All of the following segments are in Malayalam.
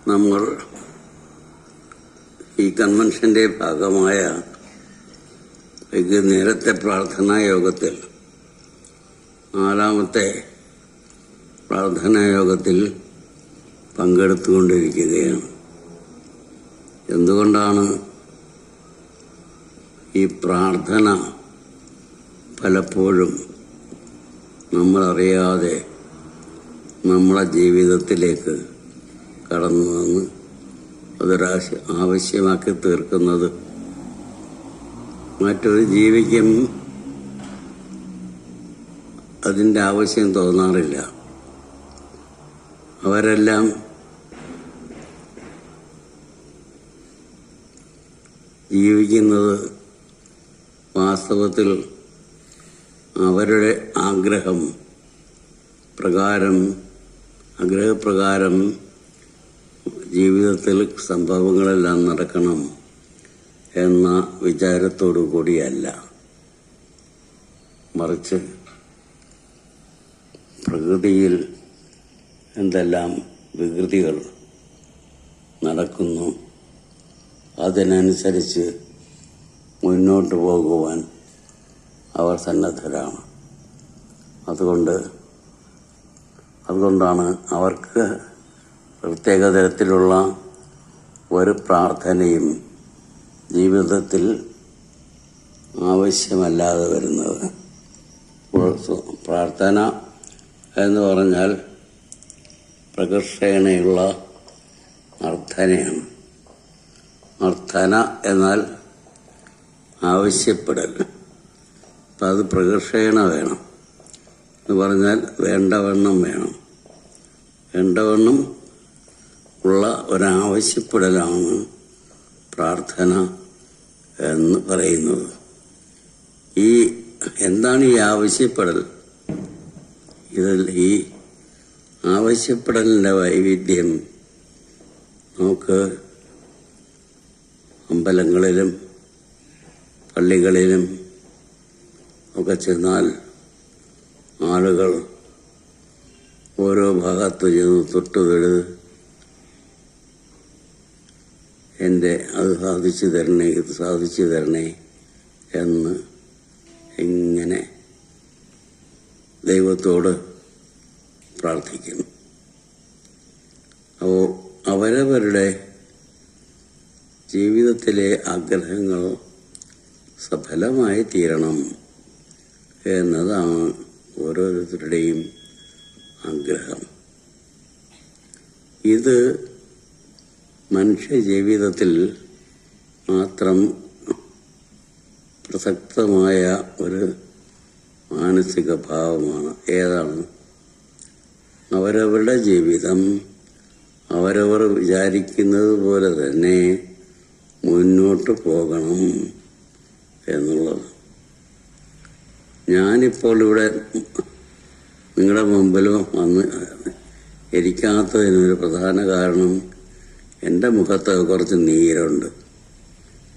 നമ്മൾ ഈ കൺവെൻഷന്റെ ഭാഗമായ നേരത്തെ പ്രാർത്ഥനാ യോഗത്തിൽ 4ാമത്തെ പ്രാർത്ഥനാ യോഗത്തിൽ പങ്കെടുത്തുകൊണ്ടിരിക്കുകയാണ്. എന്തുകൊണ്ടാണ് ഈ പ്രാർത്ഥന പലപ്പോഴും നമ്മളറിയാതെ നമ്മളെ ജീവിതത്തിലേക്ക് കടന്നു വന്ന് ആവശ്യമാക്കി തീർക്കുന്നത്? മറ്റൊരു ജീവിക്കും അതിൻ്റെ ആവശ്യം തോന്നാറില്ല. അവരെല്ലാം ജീവിക്കുന്നത് വാസ്തവത്തിൽ അവരുടെ ആഗ്രഹപ്രകാരം ജീവിതത്തിൽ സംഭവങ്ങളെല്ലാം നടക്കണം എന്ന വിചാരത്തോടു കൂടിയല്ല, മറിച്ച് പ്രകൃതിയിൽ എന്തെല്ലാം വികൃതികൾ നടക്കുന്നു അതിനനുസരിച്ച് മുന്നോട്ട് പോകുവാൻ അവർ സന്നദ്ധരാണ്. അതുകൊണ്ടാണ് അവർക്ക് പ്രത്യേക തരത്തിലുള്ള ഒരു പ്രാർത്ഥനയും ജീവിതത്തിൽ ആവശ്യമല്ലാതെ വരുന്നത്. പ്രാർത്ഥന എന്ന് പറഞ്ഞാൽ പ്രകർഷേണയുള്ള അർത്ഥനയാണ്. അർത്ഥന എന്നാൽ ആവശ്യപ്പെടൽ. അപ്പം അത് പ്രകർഷേണ വേണം എന്ന് പറഞ്ഞാൽ വേണ്ടവണ്ണം വേണം. വേണ്ടവണ്ണം ഉള്ള ഒരാവശ്യപ്പെടലാണ് പ്രാർത്ഥന എന്ന് പറയുന്നത്. എന്താണ് ഈ ആവശ്യപ്പെടൽ? ഈ ആവശ്യപ്പെടലിൻ്റെ വൈവിധ്യം നമുക്ക് അമ്പലങ്ങളിലും പള്ളികളിലും ഒക്കെ ചെന്നാൽ ആളുകൾ ഓരോ ഭാഗത്ത് ചെന്ന് തൊട്ടുതൊഴുത് അത് സാധിച്ചു തരണേ, ഇത് സാധിച്ചു തരണേ എന്ന് ഇങ്ങനെ ദൈവത്തോട് പ്രാർത്ഥിക്കുന്നു. അപ്പോൾ അവരവരുടെ ജീവിതത്തിലെ ആഗ്രഹങ്ങൾ സഫലമായി തീരണം എന്നതാണ് ഓരോരുത്തരുടെയും ആഗ്രഹം. ഇത് മനുഷ്യ ജീവിതത്തിൽ മാത്രം പ്രസക്തമായ ഒരു മാനസിക ഭാവമാണ്. ഏതാണ്? അവരവരുടെ ജീവിതം അവരവർ വിചാരിക്കുന്നത് പോലെ തന്നെ മുന്നോട്ട് പോകണം എന്നുള്ളത്. ഞാനിപ്പോൾ ഇവിടെ നിങ്ങളുടെ മുമ്പിൽ വന്ന് ഇരിക്കാത്തതിനൊരു പ്രധാന കാരണം എൻ്റെ മുഖത്ത് കുറച്ച് നീരുണ്ട്,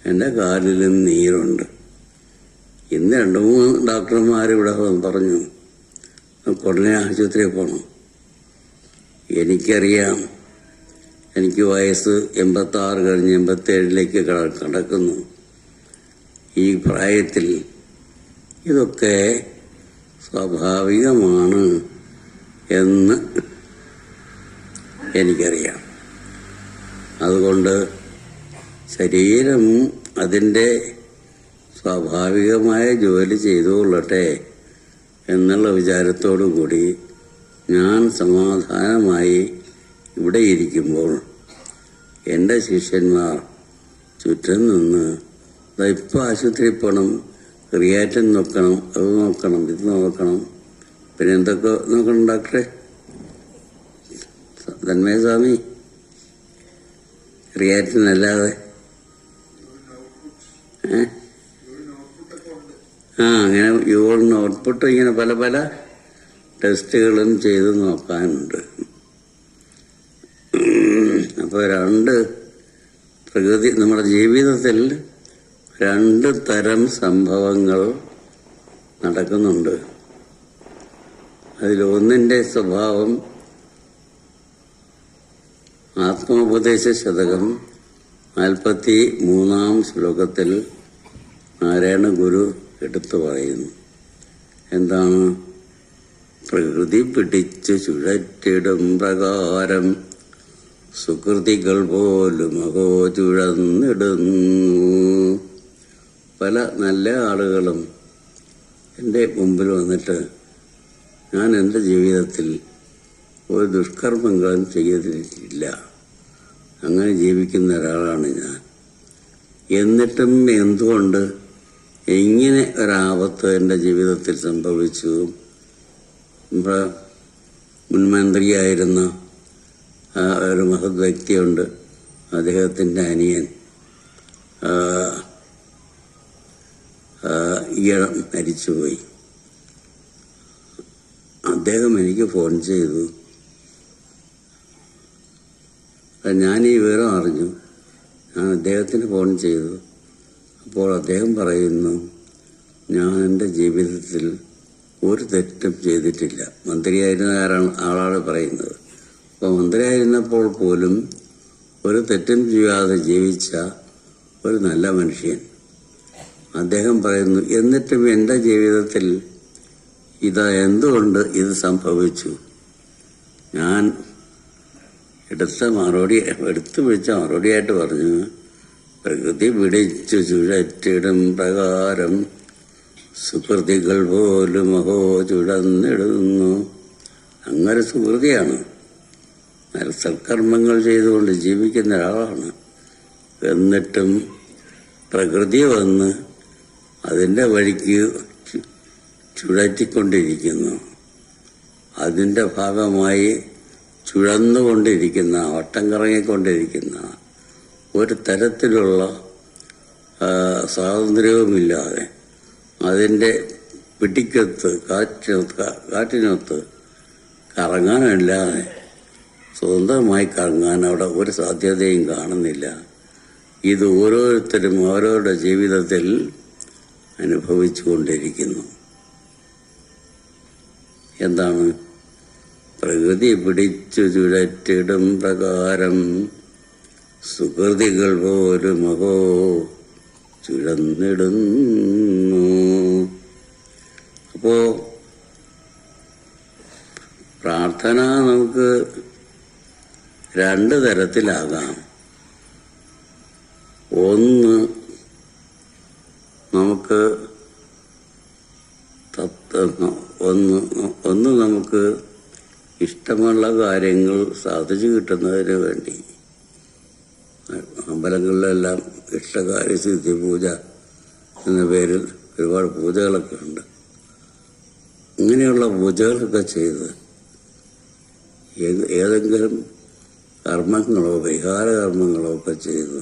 എൻ്റെ കാലിലും നീരുണ്ട്. ഇന്ന് 2-3 ഡോക്ടർമാരിവിടെ പറഞ്ഞു ഉടനെ ആശുപത്രിയിൽ പോകണം. എനിക്കറിയാം, എനിക്ക് വയസ്സ് 86 കഴിഞ്ഞ് 87ലേക്ക് കടക്കുന്നു. ഈ പ്രായത്തിൽ ഇതൊക്കെ സ്വാഭാവികമാണ് എന്ന് എനിക്കറിയാം. അതുകൊണ്ട് ശരീരം അതിൻ്റെ സ്വാഭാവികമായ ജോലി ചെയ്തുകൊള്ളട്ടെ എന്നുള്ള വിചാരത്തോടു കൂടി ഞാൻ സമാധാനമായി ഇവിടെ ഇരിക്കുമ്പോൾ എൻ്റെ ശിഷ്യന്മാർ ചുറ്റും നിന്ന് ഇപ്പോൾ ആശുപത്രിയിൽ പോകണം, ക്രിയാറ്റിൻ നോക്കണം, അത് നോക്കണം, ഇത് നോക്കണം, പിന്നെ എന്തൊക്കെ നോക്കണം ഡോക്ടറെ? തന്മയസ്വാമി, ക്രിയാറ്റിൻ അല്ലാതെ അങ്ങനെ യൂറിൻ ഔട്ട്പുട്ട് ഇങ്ങനെ പല പല ടെസ്റ്റുകളും ചെയ്ത് നോക്കാനുണ്ട്. അപ്പോൾ നമ്മുടെ ജീവിതത്തിൽ 2 തരം സംഭവങ്ങൾ നടക്കുന്നുണ്ട്. അതിലൊന്നിൻ്റെ സ്വഭാവം ആത്മോപദേശ ശതകം 43-ാം ശ്ലോകത്തിൽ നാരായണ ഗുരു എടുത്തു പറയുന്നു. എന്താണ്? പ്രകൃതി പിടിച്ചു ചുഴറ്റിടും പ്രകാരം സുകൃതികൾ പോലും അഹോ ചുഴന്നിടുന്നു. പല നല്ല ആളുകളും എൻ്റെ മുമ്പിൽ വന്നിട്ട് ഞാൻ എൻ്റെ ജീവിതത്തിൽ ഒരു ദുഷ്കർമ്മങ്ങളും ചെയ്തിട്ടില്ല, അങ്ങനെ ജീവിക്കുന്ന ഒരാളാണ് ഞാൻ. എന്നിട്ടും എന്തുകൊണ്ട് ഇങ്ങനെ ഒരാപത്ത് എൻ്റെ ജീവിതത്തിൽ സംഭവിച്ചു? മുൻമന്ത്രിയായിരുന്ന ഒരു മഹത് വ്യക്തിയുണ്ട്, അദ്ദേഹത്തിൻ്റെ അനിയൻ ഈയിടെ മരിച്ചുപോയി. അദ്ദേഹം എനിക്ക് ഫോൺ ചെയ്തു. ഞാൻ ഈ വിവരം അറിഞ്ഞു. ഞാൻ അദ്ദേഹത്തിന് ഫോൺ ചെയ്തു. അപ്പോൾ അദ്ദേഹം പറയുന്നു, ഞാൻ എൻ്റെ ജീവിതത്തിൽ ഒരു തെറ്റും ചെയ്തിട്ടില്ല. മന്ത്രിയായിരുന്ന ആളാണ് പറയുന്നത്. അപ്പോൾ മന്ത്രിയായിരുന്നപ്പോൾ പോലും ഒരു തെറ്റും ചെയ്യാതെ ജീവിച്ച ഒരു നല്ല മനുഷ്യൻ. അദ്ദേഹം പറയുന്നു, എന്നിട്ടും എൻ്റെ ജീവിതത്തിൽ എന്തുകൊണ്ട് ഇത് സംഭവിച്ചു? ഞാൻ എടുത്തു പിടിച്ച മറുപടിയായിട്ട് പറഞ്ഞു, പ്രകൃതി പിടിച്ചു ചുഴറ്റിടും പ്രകാരം സുകൃതികൾ പോലും അഹോ ചുഴന്നിടുന്നു. അങ്ങനെ സുകൃതിയാണ്, സൽക്കർമ്മങ്ങൾ ചെയ്തുകൊണ്ട് ജീവിക്കുന്ന ഒരാളാണ്. എന്നിട്ടും പ്രകൃതി വന്ന് അതിൻ്റെ വഴിക്ക് ചുഴറ്റിക്കൊണ്ടിരിക്കുന്നു. അതിൻ്റെ ഭാഗമായി ചുഴന്നുകൊണ്ടിരിക്കുന്ന, വട്ടം കറങ്ങിക്കൊണ്ടിരിക്കുന്ന, ഒരു തരത്തിലുള്ള സ്വാതന്ത്ര്യവുമില്ലാതെ അതിൻ്റെ പിടിക്കത്ത് കാറ്റിനൊത്ത് കറങ്ങാനല്ലാതെ സ്വന്തമായി കറങ്ങാൻ അവിടെ ഒരു സാധ്യതയും കാണുന്നില്ല. ഇത് ഓരോരുത്തരും അവരവരുടെ ജീവിതത്തിൽ അനുഭവിച്ചു കൊണ്ടിരിക്കുന്നു. എന്താണ്? പ്രകൃതി പിടിച്ചു ചുഴറ്റിടും പ്രകാരം സുകൃതികൾ പോലും അഹോ ചുഴന്നിടുന്നു. അപ്പോ പ്രാർത്ഥന നമുക്ക് രണ്ട് തരത്തിലാകാം. ഒന്ന്, നമുക്ക് നമുക്ക് ഇഷ്ടമുള്ള കാര്യങ്ങൾ സാധിച്ചു കിട്ടുന്നതിന് വേണ്ടി അമ്പലങ്ങളിലെല്ലാം ഇഷ്ടകാര്യ സിദ്ധി പൂജ എന്ന പേരിൽ ഒരുപാട് പൂജകളൊക്കെ ഉണ്ട്. ഇങ്ങനെയുള്ള പൂജകളൊക്കെ ചെയ്ത് ഏതെങ്കിലും കർമ്മങ്ങളോ പരിഹാര കർമ്മങ്ങളോ ഒക്കെ ചെയ്ത്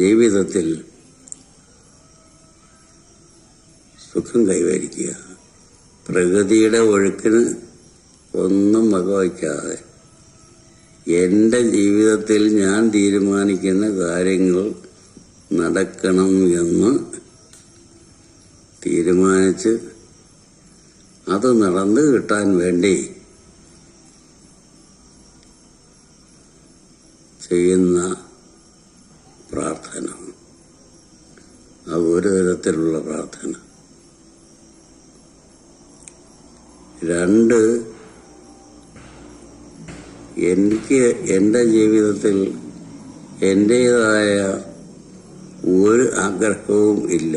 ജീവിതത്തിൽ സുഖം കൈവരിക്കുക. പ്രകൃതിയുടെ ഒഴുക്കിന് ഒന്നും വകവയ്ക്കാതെ എൻ്റെ ജീവിതത്തിൽ ഞാൻ തീരുമാനിക്കുന്ന കാര്യങ്ങൾ നടക്കണം എന്ന് തീരുമാനിച്ച് അത് നടന്നു കിട്ടാൻ വേണ്ടി ചെയ്യുന്ന പ്രാർത്ഥന, അത് ഒരു തരത്തിലുള്ള പ്രാർത്ഥന. രണ്ട്, എനിക്ക് എൻ്റെ ജീവിതത്തിൽ എൻ്റേതായ ഒരു ആഗ്രഹവും ഇല്ല,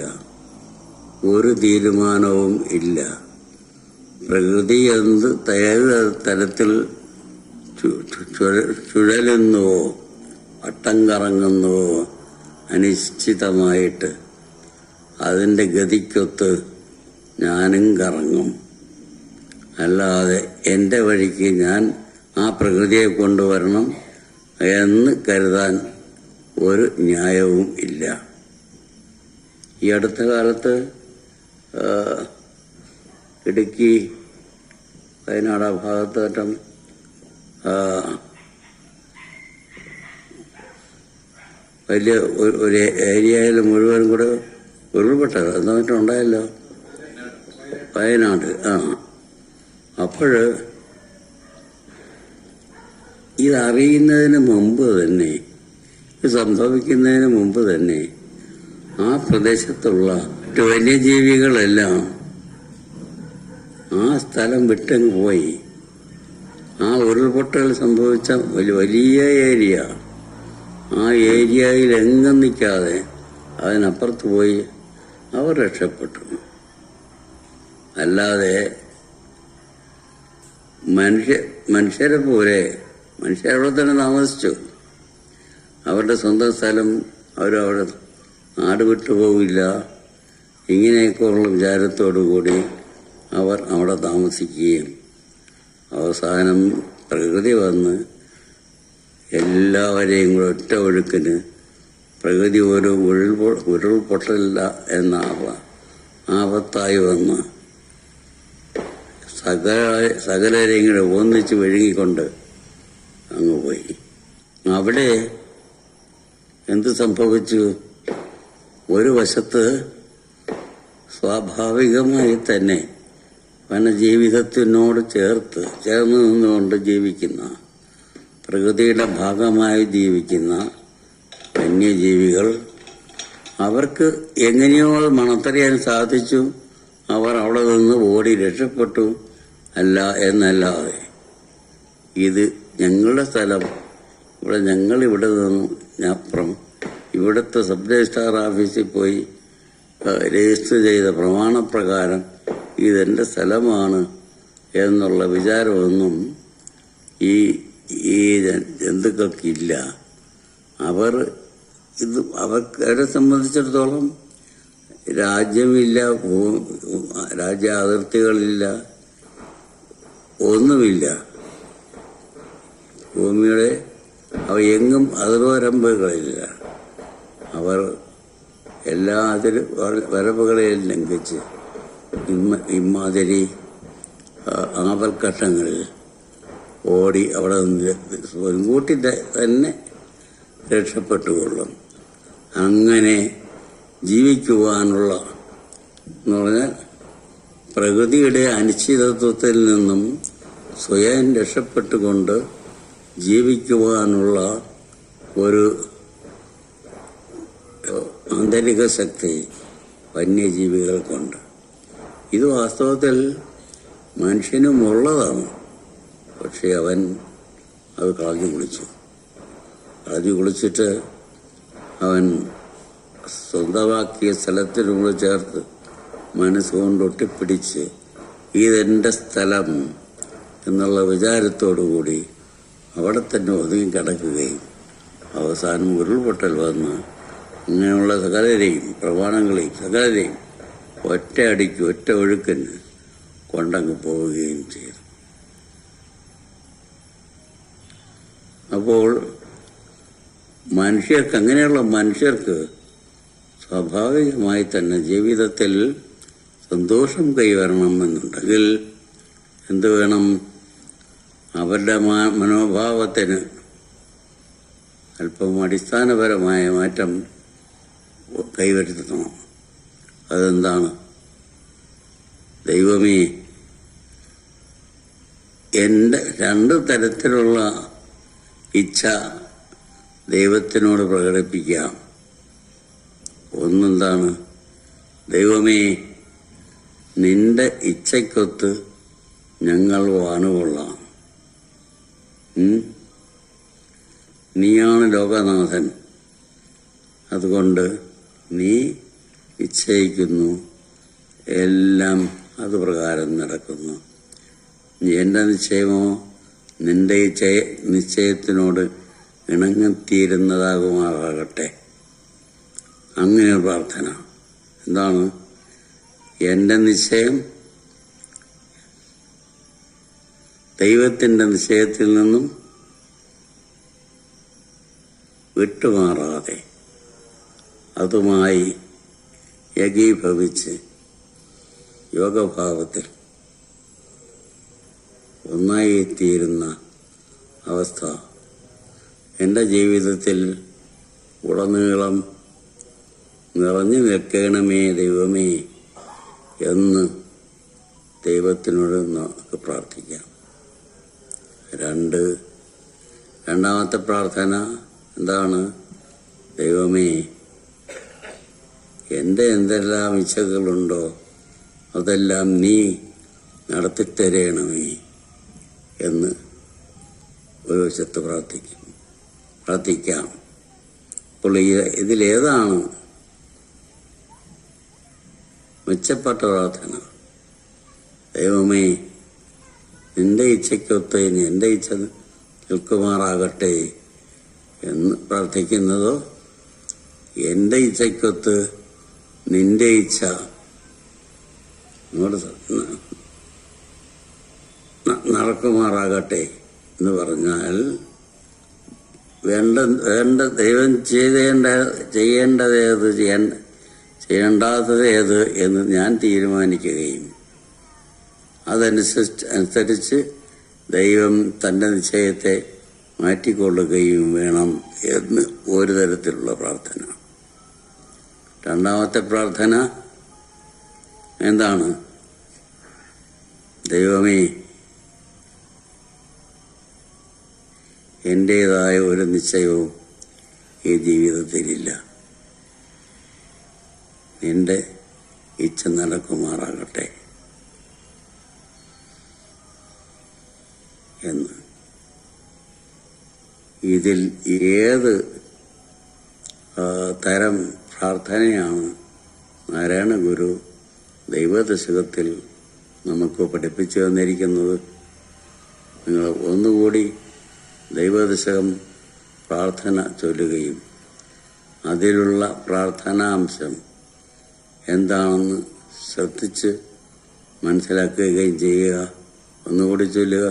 ഒരു തീരുമാനവും ഇല്ല. പ്രകൃതി എന്ത് തരത്തിൽ ചുഴലുന്നുവോ വട്ടം കറങ്ങുന്നുവോ അനിശ്ചിതമായിട്ട് അതിൻ്റെ ഗതിക്കൊത്ത് ഞാനും കറങ്ങും. അല്ലാതെ എൻ്റെ വഴിക്ക് ഞാൻ ആ പ്രകൃതിയെ കൊണ്ടുവരണം എന്ന് കരുതാൻ ഒരു ന്യായവും ഇല്ല. ഈ അടുത്ത കാലത്ത് ഇടുക്കി വയനാട് ഭാഗത്തോട്ടം വലിയ ഒരു ഏരിയയിൽ മുഴുവൻ കൂടെ ഉരുൾപൊട്ടത് എന്നിട്ട് ഉണ്ടായല്ലോ, വയനാട്. അപ്പോൾ ഇതറിയുന്നതിന് മുമ്പ് തന്നെ, ഇത് സംഭവിക്കുന്നതിന് മുമ്പ് തന്നെ ആ പ്രദേശത്തുള്ള വന്യജീവികളെല്ലാം ആ സ്ഥലം വിട്ടങ്ങ് പോയി. ആ ഉരുൾപൊട്ടൽ സംഭവിച്ച വലിയ ഏരിയ, ആ ഏരിയയിൽ എങ്ങും നിൽക്കാതെ അതിനപ്പുറത്ത് പോയി അവർ രക്ഷപ്പെട്ടു. അല്ലാതെ മനുഷ്യരെ പോലെ മനുഷ്യരവിടെ തന്നെ താമസിച്ചു. അവരുടെ സ്വന്തം സ്ഥലം അവരവിടെ നാട് വിട്ടുപോകില്ല, ഇങ്ങനെയൊക്കെയുള്ള വിചാരത്തോടുകൂടി അവർ അവിടെ താമസിക്കുകയും അവസാനം പ്രകൃതി വന്ന് എല്ലാവരെയും കൂടെ ഒറ്റ ഒഴുക്കിന് പ്രകൃതി ഒരു ഉരുൾപൊട്ടലില്ല എന്ന ആപത്തായി വന്ന് സകലരെയും കൂടെ ഒന്നിച്ച് വിഴുങ്ങിക്കൊണ്ട് അങ്ങ് പോയി. അവിടെ എന്ത് സംഭവിച്ചു? ഒരു വശത്ത് സ്വാഭാവികമായി തന്നെ വനജീവിതത്തിനോട് ചേർന്ന് നിന്നുകൊണ്ട് ജീവിക്കുന്ന, പ്രകൃതിയുടെ ഭാഗമായി ജീവിക്കുന്ന വന്യജീവികൾ, അവർക്ക് എങ്ങനെയോ മണത്തറിയാൻ സാധിച്ചു. അവർ അവിടെ നിന്ന് ഓടി രക്ഷപ്പെട്ടു. അല്ല എന്നല്ലാതെ ഇത് ഞങ്ങളുടെ സ്ഥലം, ഞങ്ങളിവിടെ നിന്നും അപ്പുറം ഇവിടുത്തെ സബ് രജിസ്ട്രാർ ഓഫീസിൽ പോയി രജിസ്റ്റർ ചെയ്ത പ്രമാണപ്രകാരം ഇതെൻ്റെ സ്ഥലമാണ് എന്നുള്ള വിചാരമൊന്നും ഈ ജന്തുക്കൾക്കില്ല. അവരെ സംബന്ധിച്ചിടത്തോളം രാജ്യമില്ല, രാജ്യ അതിർത്തികളില്ല, ഒന്നുമില്ല. ഭൂമിയുടെ എങ്ങും അതിർവരമ്പുകളില്ല. അവർ എല്ലാ വരമ്പുകളെയും ലംഘിച്ച് ഇമാതിരി ആപൽഘട്ടങ്ങളിൽ ഓടി അവിടെ മുൻകൂട്ടി തന്നെ രക്ഷപ്പെട്ടുകൊള്ളും. അങ്ങനെ ജീവിക്കുവാനുള്ള എന്ന് പറഞ്ഞാൽ പ്രകൃതിയുടെ അനിശ്ചിതത്വത്തിൽ നിന്നും സ്വയം രക്ഷപ്പെട്ടുകൊണ്ട് ജീവിക്കുവാനുള്ള ഒരു ആന്തരിക ശക്തി വന്യജീവികൾക്കുണ്ട്. ഇത് വാസ്തവത്തിൽ മനുഷ്യനുമുള്ളതാണ്. പക്ഷെ അവൻ അത് കളഞ്ഞു കുളിച്ചിട്ട് അവൻ സ്വന്തമാക്കിയ സ്ഥലത്തിനോട് ചേർത്ത് മനസ്സുകൊണ്ട് ഒട്ടിപ്പിടിച്ച് ഇതെൻ്റെ സ്ഥലം എന്നുള്ള വിചാരത്തോടുകൂടി അവിടെ തന്നെ ഒതുങ്ങി കിടക്കുകയും അവസാനം ഉരുൾപൊട്ടൽ വന്ന് ഇങ്ങനെയുള്ള സകലരെയും പ്രമാണങ്ങളെയും സകലരെയും ഒറ്റ ഒഴുക്കിന് കൊണ്ടങ്ങ് പോവുകയും ചെയ്തു. അപ്പോൾ അങ്ങനെയുള്ള മനുഷ്യർക്ക് സ്വാഭാവികമായി തന്നെ ജീവിതത്തിൽ സന്തോഷം കൈവരണമെന്നുണ്ടെങ്കിൽ എന്ത് വേണം? അവരുടെ മനോഭാവത്തിന് അല്പം അടിസ്ഥാനപരമായ മാറ്റം കൈവരുത്തണം. അതെന്താണ്? ദൈവമേ, എൻ്റെ 2 തരത്തിലുള്ള ഇച്ഛ ദൈവത്തിനോട് പ്രകടിപ്പിക്കാം. ഒന്നെന്താണ്? ദൈവമേ, നിന്റെ ഇച്ഛയ്ക്കൊത്ത് ഞങ്ങൾ വാണുകൊള്ളാം. നീയാണ് ലോകനാഥൻ. അതുകൊണ്ട് നീ നിശ്ചയിക്കുന്നു, എല്ലാം അതുപ്രകാരം നടക്കുന്നു. എൻ്റെ നിശ്ചയമോ നിന്റെ നിശ്ചയത്തിനോട് ഇണങ്ങിത്തീരുന്നതാകുമാറാകട്ടെ. അങ്ങനെ പ്രാർത്ഥന. എന്താണ്? എൻ്റെ നിശ്ചയം ദൈവത്തിൻ്റെ നിശ്ചയത്തിൽ നിന്നും വിട്ടുമാറാതെ അതുമായി ഏകീഭവിച്ച് യോഗഭാവത്തിൽ ഒന്നായിത്തീരുന്ന അവസ്ഥ എൻ്റെ ജീവിതത്തിൽ ഉടനീളം നിറഞ്ഞു നിൽക്കണമേ ദൈവമേ എന്ന് ദൈവത്തിനോട് നമുക്ക് പ്രാർത്ഥിക്കാം. 2, രണ്ടാമത്തെ പ്രാർത്ഥന എന്താണ്? ദൈവമേ, എൻ്റെ എന്തെല്ലാം ഇച്ഛകളുണ്ടോ അതെല്ലാം നീ നടത്തിത്തരയണമേ എന്ന് ഒരു വശത്ത് പ്രാർത്ഥിക്കാം. അപ്പോൾ ഇതിലേതാണ് മെച്ചപ്പെട്ട പ്രാർത്ഥന? ദൈവമേ, നിന്റെ ഇച്ഛയ്ക്കൊത്ത് എൻ്റെ ഇച്ഛ നിൽക്കുമാറാകട്ടെ എന്ന് പ്രാർത്ഥിക്കുന്നതോ എൻ്റെ ഇച്ഛയ്ക്കൊത്ത് നിന്റെ ഇച്ഛ നടക്കുമാറാകട്ടെ എന്ന് പറഞ്ഞാൽ വേണ്ട ദൈവം ചെയ്യേണ്ടതേത് ചെയ്യേണ്ടാത്തത് ഏത് എന്ന് ഞാൻ തീരുമാനിക്കുകയും അതനുസരിച്ച് ദൈവം തൻ്റെ നിശ്ചയത്തെ മാറ്റിക്കൊള്ളുകയും വേണം എന്ന് ഒരു തരത്തിലുള്ള പ്രാർത്ഥന. രണ്ടാമത്തെ പ്രാർത്ഥന എന്താണ്? ദൈവമേ, എൻ്റേതായ ഒരു നിശ്ചയവും ഈ ജീവിതത്തിലില്ല, നിന്റെ ഇച്ഛ നടക്കുമാറാകട്ടെ എന്ന്. ഇതിൽ ഏത് തരം പ്രാർത്ഥനയാണ് നാരായണ ഗുരു ദൈവദശകത്തിൽ നമുക്ക് പഠിപ്പിച്ചു തന്നിരിക്കുന്നത്? നിങ്ങൾ ഒന്നുകൂടി ദൈവദശകം പ്രാർത്ഥന ചൊല്ലുകയും അതിലുള്ള പ്രാർത്ഥനാംശം എന്താണെന്ന് ശ്രദ്ധിച്ച് മനസ്സിലാക്കുകയും ചെയ്യുക. ഒന്നുകൂടി ചൊല്ലുക.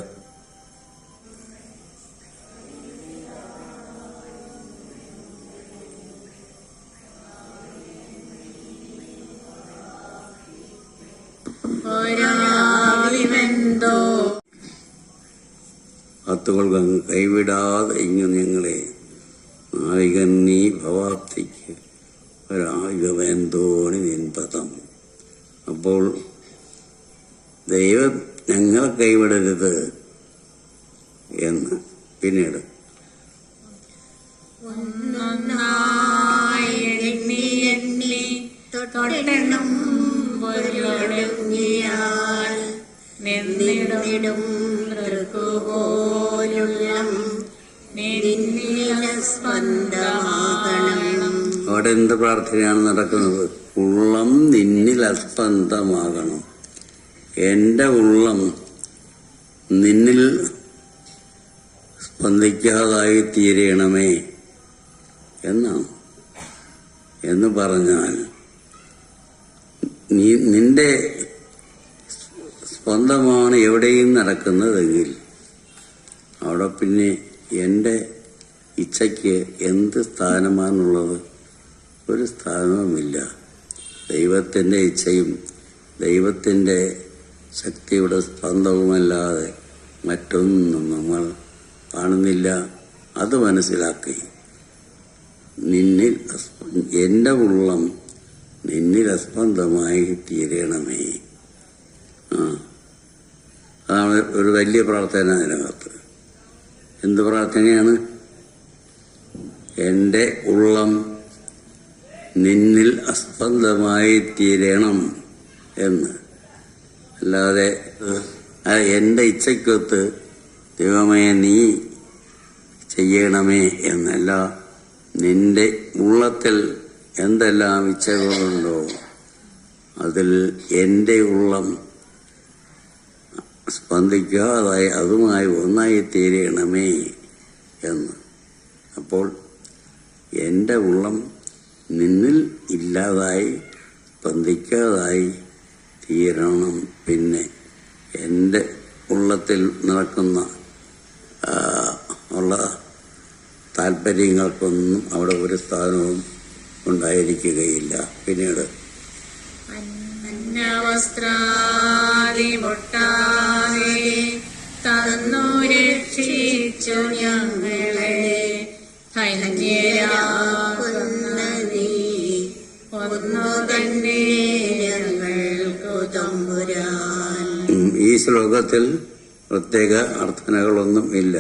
കത്തുകൾ കൈവിടാതെ ഇങ്ങു ഞങ്ങളെ നാവികൻ നീ ഭവാപ്തിക്ക് ഒരായുധമെന്തോണി നിൻപദം. അപ്പോൾ ദൈവം ഞങ്ങളെ കൈവിടരുത് എന്ന്. പിന്നീട് അവിടെ എന്ത് പ്രാർത്ഥനയാണ് നടക്കുന്നത്? ഉള്ളം നിന്നിൽ അസ്പന്ദമാകണം. എൻ്റെ ഉള്ളം നിന്നിൽ സ്പന്ദിക്കാതായി തീരണമേ എന്നാണ്. എന്ന് പറഞ്ഞാൽ നിന്റെ സ്പന്ദമാണ് എവിടെയും നടക്കുന്നതെങ്കിൽ അവിടെ പിന്നെ എൻ്റെ ഇച്ഛയ്ക്ക് എന്ത് സ്ഥാനമാണുള്ളത്? ഒരു സ്ഥാനവുമില്ല. ദൈവത്തിൻ്റെ ഇച്ഛയും ദൈവത്തിൻ്റെ ശക്തിയുടെ സ്പന്ദവുമല്ലാതെ മറ്റൊന്നും നമ്മൾ കാണുന്നില്ല. അത് മനസ്സിലാക്കി എൻ്റെ ഉള്ളം നിന്നിൽ അസ്പന്ദമായി തീരണമേ. അതാണ് ഒരു വലിയ പ്രാർത്ഥന അതിനകത്ത്. എന്ത് പ്രാർത്ഥനയാണ്? എൻ്റെ ഉള്ളം നിന്നിൽ അസ്പന്ദമായി തീരണം എന്ന്. അല്ലാതെ എൻ്റെ ഇച്ഛയ്ക്കൊത്ത് ദൈവമേ നീ ചെയ്യണമേ എന്നല്ല. നിന്റെ ഉള്ളത്തിൽ എന്തെല്ലാം ഇച്ഛകളുണ്ടോ അതിൽ എൻ്റെ ഉള്ളം സ്പന്ദിക്കാതായി അതുമായി ഒന്നായി തീരണമേ എന്ന്. അപ്പോൾ എൻ്റെ ഉള്ളം നിന്നിൽ ഇല്ലാതായി സ്പന്ദിക്കാതായി തീരണം. പിന്നെ എൻ്റെ ഉള്ളത്തിൽ നടക്കുന്ന ഉള്ള താല്പര്യങ്ങൾക്കൊന്നും അവിടെ ഒരു സ്ഥാനവും ഉണ്ടായിരിക്കുകയില്ല. പിന്നീട് വസ്ത്രാദി പൊട്ടാതെ തന്നു രക്ഷിച്ചു ഞങ്ങളെ ധന്യരാകുന്ന നീ ഒന്നു തന്നെ ഞങ്ങൾക്കു തമ്പുരാൻ. ഈ ശ്ലോകത്തിൽ പ്രത്യേക അർത്ഥനകളൊന്നും ഇല്ല.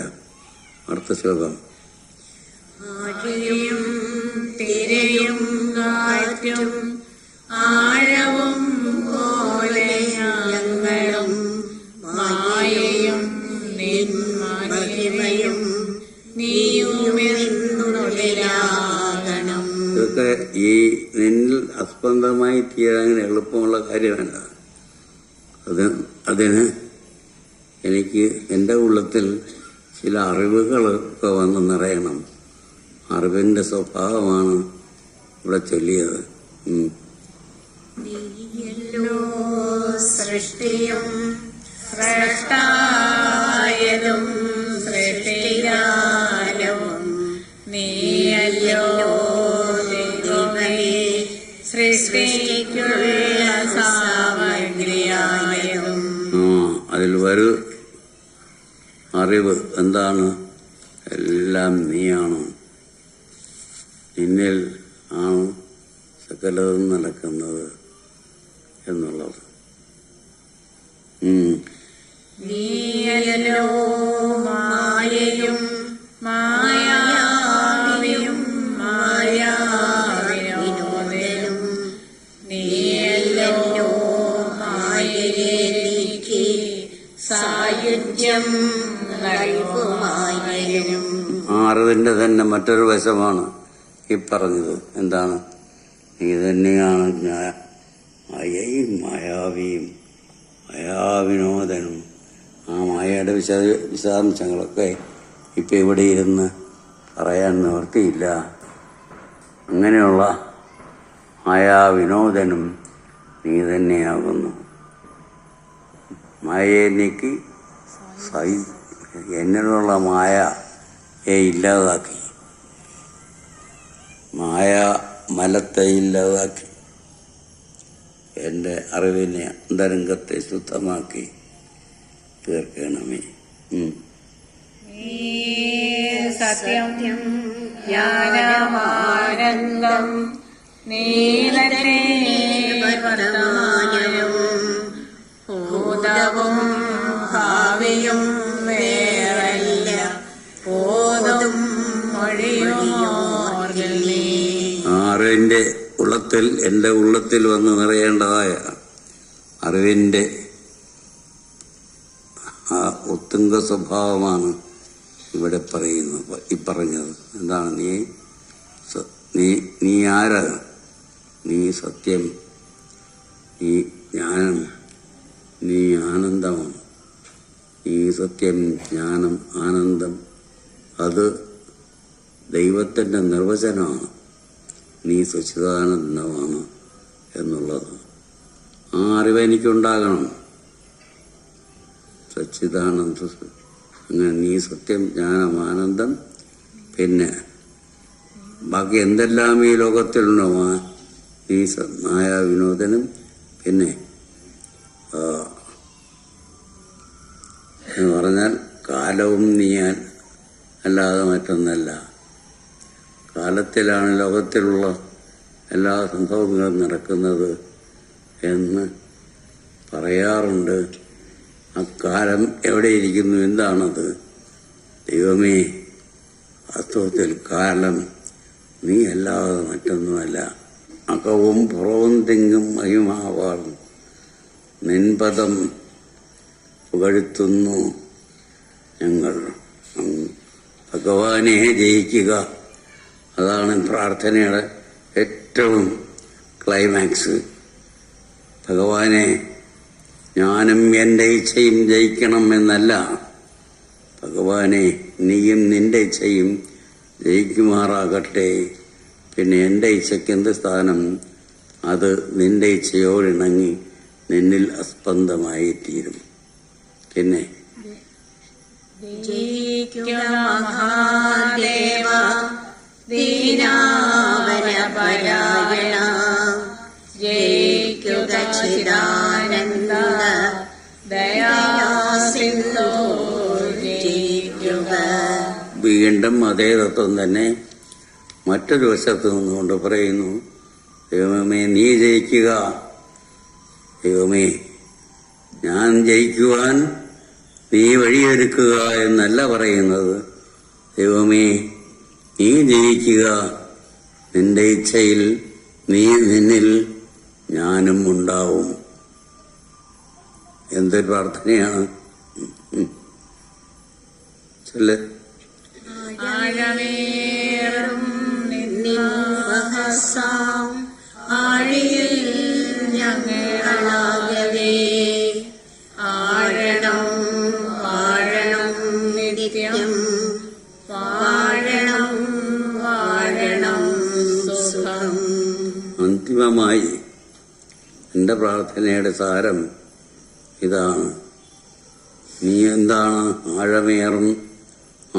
അടുത്ത ശ്ലോകം. ആഴിയും തിരയും കാറ്റും ആഴവും പോലെ ഞങ്ങളും മായയും നിൻ മഹിമയും നീയുമെന്നുള്ളിലാകണം. ഇതൊക്കെ ഈ നിന്നിൽ അസ്പന്ദമായി തീരാൻ എളുപ്പമുള്ള കാര്യമല്ല. അതിന് എനിക്ക് എൻ്റെ ഉള്ളത്തിൽ ചില അറിവുകളൊക്കെ വന്ന് നിറയണം. അറിവിൻ്റെ സ്വഭാവമാണ് ഇവിടെ ചൊല്ലിയത്. നീയല്ലോ സൃഷ്ടിയും സ്രഷ്ടായതും സൃഷ്ടികാലവും നീയല്ലോ ദൈവമേ സൃഷ്ടിക്കുള്ള സാമഗ്രിയായതും. അതിൽ ഒരു അറിവ് എന്താണ്? എല്ലാം നീയാണ്. നിന്നിൽ ആണ് സകലതും നടക്കുന്നത് എന്നുള്ളത്. നീയല്ലോ മായയും മായാവിയും മായാവിനോദനും നീയല്ലോ മായയെ നീക്കി സായുജ്യം നൽകുമായനും. അറിവിന്റെ തന്നെ മറ്റൊരു വശമാണ് ഈ പറഞ്ഞത്. എന്താണ്? നീ തന്നെയാണ് മായയും മായാവിയും മായാവിനോദനും. ആ മായയുടെ വിശദാംശങ്ങളൊക്കെ ഇപ്പം ഇവിടെ ഇരുന്ന് പറയാൻ നിവർത്തിയില്ല. അങ്ങനെയുള്ള മായാവിനോദനും നീ തന്നെയാകുന്നു. മായയെ നീക്കി എന്നിലുള്ള മായയെ ഇല്ലാതാക്കി, മായ മലത്തെ ഇല്ലാതാക്കി, എൻ്റെ അറിവിനെ അന്തരംഗത്തെ ശുദ്ധമാക്കി തീർക്കണമേ. സത്യം ജ്ഞാനമാനന്ദം നീ തന്നെ വർത്തമാനവും ഭൂതവും ഭാവിയും വേറല്ല പോതും മൊഴിയുമോർഗൽ നീ. അറിവിൻ്റെ ഉള്ളത്തിൽ എൻ്റെ ഉള്ളത്തിൽ വന്ന് നിറയേണ്ടതായ അറിവിൻ്റെ ആ ഉത്തുംഗ സ്വഭാവമാണ് ഇവിടെ പറയുന്നത്. ഈ പറഞ്ഞത് എന്താണ്? നീ ആരാണ്? നീ സത്യം, നീ ജ്ഞാനം, നീ ആനന്ദമാണ്. നീ സത്യം, ജ്ഞാനം, ആനന്ദം, അത് ദൈവത്തിൻ്റെ നിർവചനമാണ്. നീ സച്ചിദാനന്ദമാണ് എന്നുള്ളത്. ആ അറിവ് എനിക്കുണ്ടാകണം. സച്ചിദാനന്ദ, അങ്ങനെ നീ സത്യം, ജ്ഞാനം, ആനന്ദം, പിന്നെ ബാക്കി എന്തെല്ലാം ഈ ലോകത്തിലുണ്ടോ നീ മായാവിനോദനും, പിന്നെ എന്ന് പറഞ്ഞാൽ കാലവും നീയാൻ അല്ലാതെ മറ്റൊന്നല്ല. കാലത്തിലാണ് ലോകത്തിലുള്ള എല്ലാ സംഭവങ്ങളും നടക്കുന്നത് എന്ന് പറയാറുണ്ട്. അക്കാലം എവിടെയിരിക്കുന്നു? എന്താണത്? ദൈവമേ, വാസ്തവത്തിൽ കാലം നീ അല്ലാതെ മറ്റൊന്നുമല്ല. അകവും പുറവും തിങ്ങും മഹിമാവാറും നിൻപദം പുകഴ്ത്തുന്നു ഞങ്ങൾ. ഭഗവാനെ ജയിക്കുക, അതാണ് പ്രാർത്ഥനയുടെ ഏറ്റവും ക്ലൈമാക്സ്. ഭഗവാനെ, ഞാനും എൻ്റെ ഇച്ഛയും ജയിക്കണം എന്നല്ല, ഭഗവാനെ നീയും നിന്റെ ഇച്ഛയും ജയിക്കുമാറാകട്ടെ. പിന്നെ എൻ്റെ ഇച്ഛയ്ക്ക് എന്ത് സ്ഥാനം? അത് നിന്റെ ഇച്ഛയോടിണങ്ങി നിന്നിൽ അസ്പന്ദമായി തീരും. പിന്നെ മഹാദേവ ദീനാവനപരായണ ജയിക്കുക ചിദാനന്ദ ദയാസിന്ധോ ജയിക്കുക. വീണ്ടും അതേ തത്വം തന്നെ മറ്റൊരു വശത്ത് നിന്നുകൊണ്ട് പറയുന്നു. ദൈവമേ, നീ ജയിക്കുക. ദൈവമേ, ഞാൻ ജയിക്കുവാൻ നീ വഴിയൊരുക്കുക എന്നല്ല പറയുന്നത്. ദൈവമേ, നീ ജയിക്കുക, നിന്റെ ഇച്ഛയിൽ നിന്നിൽ ഞാനും ഉണ്ടാവും. എന്തൊരു പ്രാർത്ഥനയാണ്. ചൊല്ല്. ആഴമേറും നിൻവഹസാം ആഴിയിൽ ഞങ്ങളാകവേ ആഴണം വാഴണം നിത്യം വാഴണം വാഴണം സുഖം. അന്തിമമായി എൻ്റെ പ്രാർത്ഥനയുടെ സാരം ഇതാണ്. നീ എന്താണ്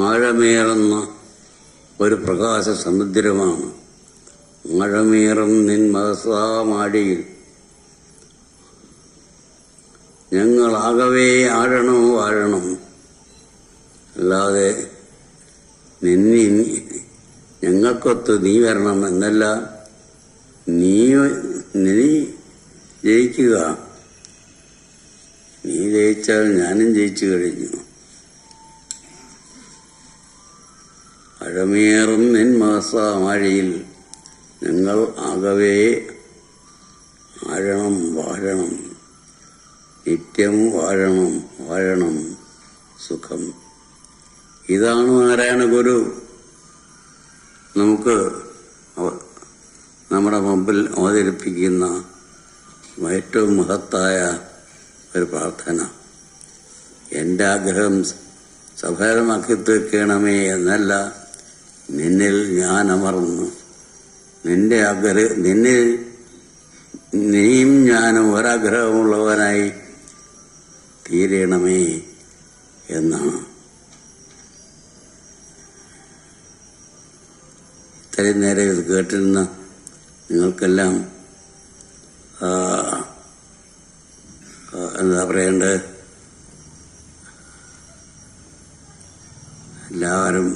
ആഴമേറുന്ന ഒരു പ്രകാശ സമുദ്രമാണ്. ആഴമേറും നിൻ മഹസാമാടിയിൽ ഞങ്ങളാകവേ ആഴണം വാഴണം. അല്ലാതെ ഞങ്ങൾക്കൊത്ത് നീ വരണം എന്നല്ല. നീ ജയിക്കുക. നീ ജയിച്ചാൽ ഞാനും ജയിച്ചു കഴിഞ്ഞു. ആഴമേറും നിൻ മഹസാമാഴിയിൽ ഞങ്ങൾ ആകവേ ആഴണം വാഴണം നിത്യം വാഴണം വാഴണം സുഖം. ഇതാണ് നാരായണ ഗുരു നമുക്ക് നമ്മുടെ മുമ്പിൽ അവതരിപ്പിക്കുന്ന ഏറ്റവും മഹത്തായ ഒരു പ്രാർത്ഥന. എൻ്റെ ആഗ്രഹം സഫലമാക്കി തീർക്കണമേ എന്നല്ല, നിന്നിൽ ഞാൻ അമർന്നു. നിന്നിൽ നീയും ഞാനും ഒരാഗ്രഹമുള്ളവനായി തീരണമേ എന്നാണ്. ഇത്രയും നേരം ഇത് കേട്ടിരുന്ന നിങ്ങൾക്കെല്ലാം എന്താ പറയേണ്ടത്, എല്ലാവരും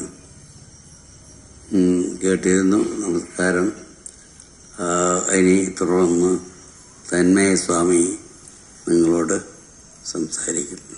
കേട്ടിരുന്നു. നമസ്കാരം. ഇനി തുടർന്ന് തന്മയ സ്വാമി നിങ്ങളോട് സംസാരിക്കുന്നു.